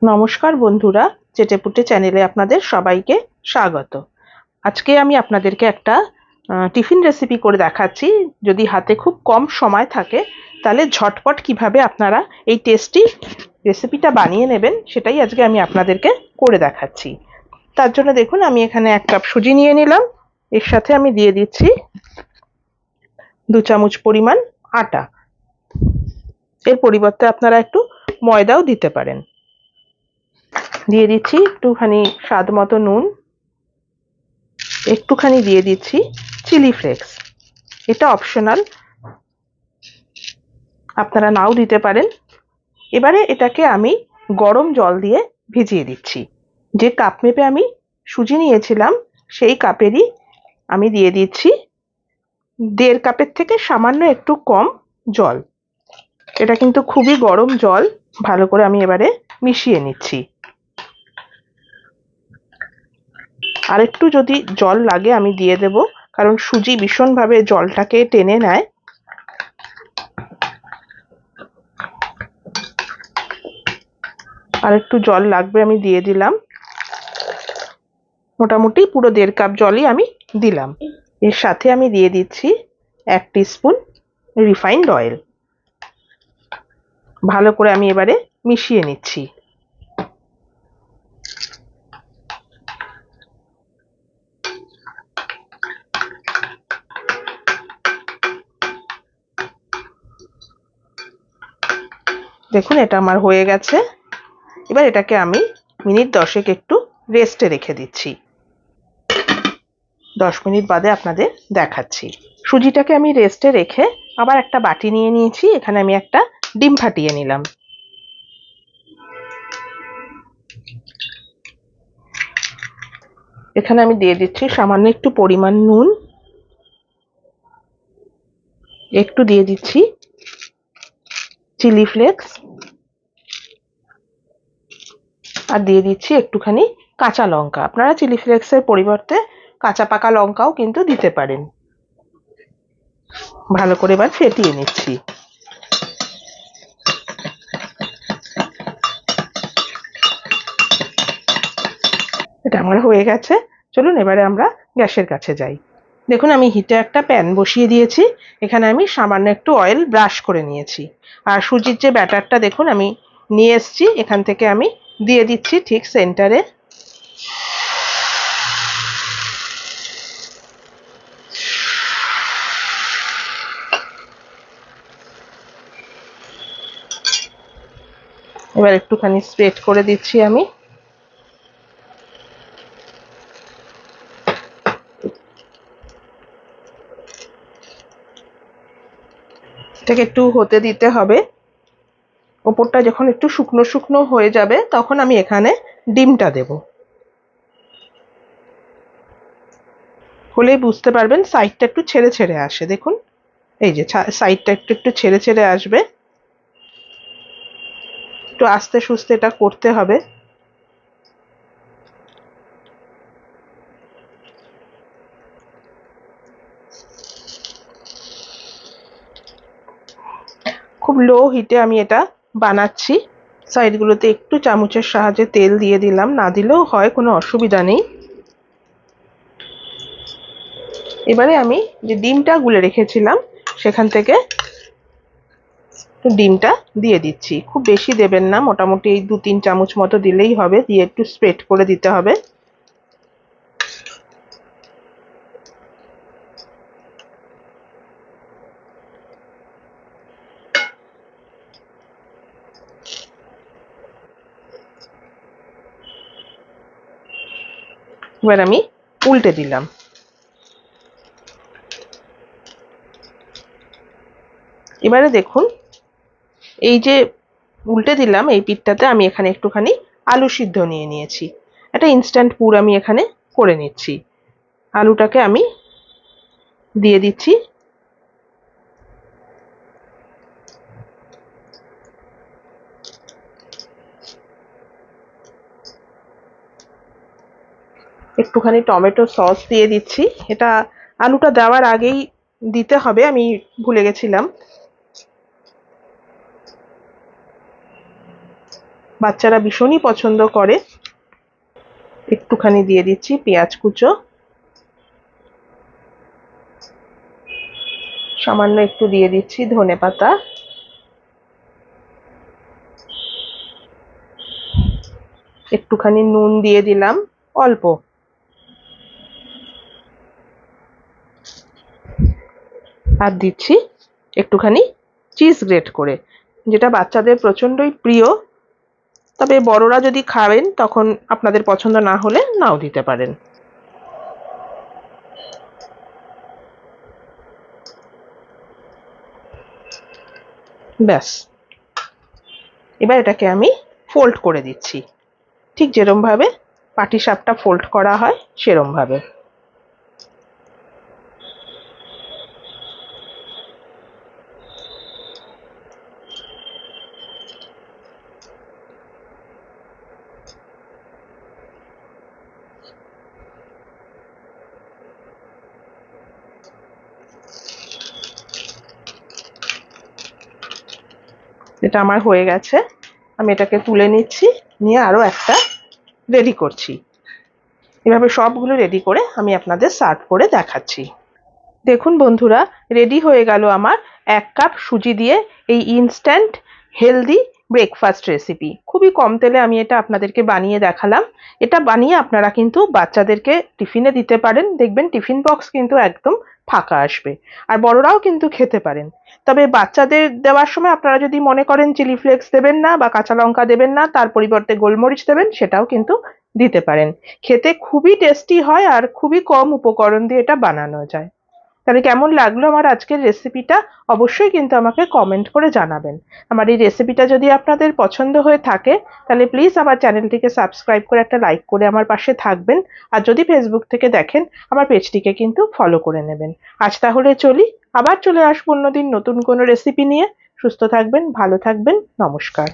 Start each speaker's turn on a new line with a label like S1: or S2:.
S1: নমস্কার বন্ধুরা, চেটেপুটে চ্যানেলে আপনাদের সবাইকে স্বাগত। আজকে আমি আপনাদেরকে একটা টিফিন রেসিপি করে দেখাচ্ছি। যদি হাতে খুব কম সময় থাকে তাহলে ঝটপট কিভাবে আপনারা এই টেস্টি রেসিপিটা বানিয়ে নেবেন সেটাই আজকে আমি আপনাদেরকে করে দেখাচ্ছি। তার জন্য দেখুন, আমি এখানে 1 কাপ সুজি নিয়ে নিলাম। এর সাথে আমি দিয়ে দিচ্ছি 2 চামচ পরিমাণ আটা। এর পরিবর্তে আপনারা একটু ময়দাও দিতে পারেন। দিয়ে দিচ্ছি একটুখানি স্বাদ মতো নুন, একটুখানি দিয়ে দিচ্ছি চিলি ফ্লেক্স। এটা অপশনাল, আপনারা নাও দিতে পারেন। এবারে এটাকে আমি গরম জল দিয়ে ভিজিয়ে দিচ্ছি। যে কাপ মেপে আমি সুজি নিয়েছিলাম সেই কাপেরই আমি দিয়ে দিচ্ছি 1.5 কাপের থেকে সামান্য একটু কম জল। এটা কিন্তু খুবই গরম জল। ভালো করে আমি এবারে মিশিয়ে নিচ্ছি। আর একটু যদি জল লাগে আমি দিয়ে দেব, কারণ সুজি ভীষণভাবে জলটাকে টেনে নেয়। আর একটু জল লাগবে, আমি দিয়ে দিলাম। মোটামুটি পুরো 1.5 কাপ জলই আমি দিলাম। এর সাথে আমি দিয়ে দিচ্ছি 1 টিস্পুন রিফাইন্ড অয়েল। ভালো করে আমি এবারে মিশিয়ে নিচ্ছি। দেখুন, এটা আমার হয়ে গেছে। এবার এটাকে আমি মিনিট 10 একটু রেস্টে রেখে দিচ্ছি। 10 মিনিট বাদে আপনাদের দেখাচ্ছি। সুজিটাকে আমি রেস্টে রেখে আবার একটা বাটি নিয়ে নিয়েছি। এখানে আমি একটা ডিম ফাটিয়ে নিলাম। এখানে আমি দিয়ে দিচ্ছি সামান্য একটু পরিমাণ নুন, একটু দিয়ে দিচ্ছি চিলি ফ্লেক্স, আর দিয়ে দিচ্ছি একটুখানি কাঁচা লঙ্কা। আপনারা চিলি ফ্লেক্সের পরিবর্তে কাঁচা পাকা লঙ্কাও কিন্তু দিতে পারেন। ভালো করে এবার ফেটিয়ে নিচ্ছি। এটা আমার হয়ে গেছে। চলুন এবারে আমরা গ্যাসের কাছে যাই। দেখুন, আমি হিটে একটা প্যান বসিয়ে দিয়েছি। এখানে আমি সামান্য একটু অয়েল ব্রাশ করে নিয়েছি। আর সুজির যে ব্যাটারটা দেখুন আমি নিয়ে এসছি, এখান থেকে আমি দিয়ে দিচ্ছি ঠিক সেন্টারে। এবার একটুখানি স্প্রেড করে দিচ্ছি আমি। এটাকে একটু হতে দিতে হবে। ওপরটা যখন একটু শুকনো শুকনো হয়ে যাবে তখন আমি এখানে ডিমটা দেব। হলেই বুঝতে পারবেন সাইডটা একটু ছেড়ে ছেড়ে আসে। দেখুন, এই যে সাইডটা একটু একটু ছেড়ে ছেড়ে আসবে। একটু আস্তে সুস্তে এটা করতে হবে। খুব লো হিটে আমি এটা বানাচ্ছি। সাইডগুলোতে একটু চামচের সাহায্যে তেল দিয়ে দিলাম, না দিলেও হয়, কোনো অসুবিধা নেই। এবারে আমি যে ডিমটা গুলে রেখেছিলাম সেখান থেকে ডিমটা দিয়ে দিচ্ছি। খুব বেশি দেবেন না, মোটামুটি 2-3 চামচ মতো দিলেই হবে। দিয়ে একটু স্প্রেড করে দিতে হবে। এবার আমি উল্টে দিলাম। এবারে দেখুন, এই যে উল্টে দিলাম এই পিঠটাতে আমি এখানে একটুখানি আলু সিদ্ধ নিয়ে নিয়েছি। একটা ইনস্ট্যান্ট পুর আমি এখানে করে নিচ্ছি। আলুটাকে আমি দিয়ে দিচ্ছি। একটুখানি টমেটো সস দিয়ে দিচ্ছি। এটা আলুটা দেওয়ার আগেই দিতে হবে, আমি ভুলে গেছিলাম। বাচ্চারা ভীষণই পছন্দ করে। একটুখানি দিয়ে দিচ্ছি পেঁয়াজ কুচো, সামান্য একটু দিয়ে দিচ্ছি ধনেপাতা, একটুখানি নুন দিয়ে দিলাম অল্প, আর দিচ্ছি একটুখানি চিজ গ্রেট করে, যেটা বাচ্চাদের প্রচন্ডই প্রিয়। তবে বড়রা যদি খাবেন তখন আপনাদের পছন্দ না হলে নাও দিতে পারেন। ব্যাস, এবার এটাকে আমি ফোল্ড করে দিচ্ছি, ঠিক যেরম ভাবে পাটিসাপটা ফোল্ড করা হয় সেরম ভাবে। এটা আমার হয়ে গেছে, আমি এটাকে তুলে নিচ্ছি, নিয়ে আরো একটা রেডি করছি। এভাবে সবগুলো রেডি করে আমি আপনাদের সার্ভ করে দেখাচ্ছি। দেখুন বন্ধুরা, রেডি হয়ে গেল আমার 1 কাপ সুজি দিয়ে এই ইনস্ট্যান্ট হেলদি ব্রেকফাস্ট রেসিপি। খুবই কম তেলে আমি এটা আপনাদেরকে বানিয়ে দেখালাম। এটা বানিয়ে আপনারা কিন্তু বাচ্চাদেরকে টিফিনে দিতে পারেন, দেখবেন টিফিন বক্স কিন্তু একদম ফাঁকা আসবে। আর বড়রাও কিন্তু খেতে পারেন। তবে বাচ্চাদের দেওয়ার সময় আপনারা যদি মনে করেন চিলি ফ্লেক্স দেবেন না বা কাঁচা লঙ্কা দেবেন না, তার পরিবর্তে গোলমরিচ দেবেন, সেটাও কিন্তু দিতে পারেন। খেতে খুবই টেস্টি হয় আর খুবই কম উপকরণ দিয়ে এটা বানানো যায়। তাহলে কেমন লাগলো আমার আজকের রেসিপিটা, অবশ্যই কিন্তু আমাকে কমেন্ট করে জানাবেন। আমার এই রেসিপিটা যদি আপনাদের পছন্দ হয়ে থাকে তাহলে প্লিজ আমার চ্যানেলটিকে সাবস্ক্রাইব করে একটা লাইক করে আমার পাশে থাকবেন। আর যদি ফেসবুক থেকে দেখেন আমার পেজটিকে কিন্তু ফলো করে নেবেন। আজ তাহলে চলি, আবার চলে আসবো অন্যদিন নতুন কোনো রেসিপি নিয়ে। সুস্থ থাকবেন, ভালো থাকবেন, নমস্কার।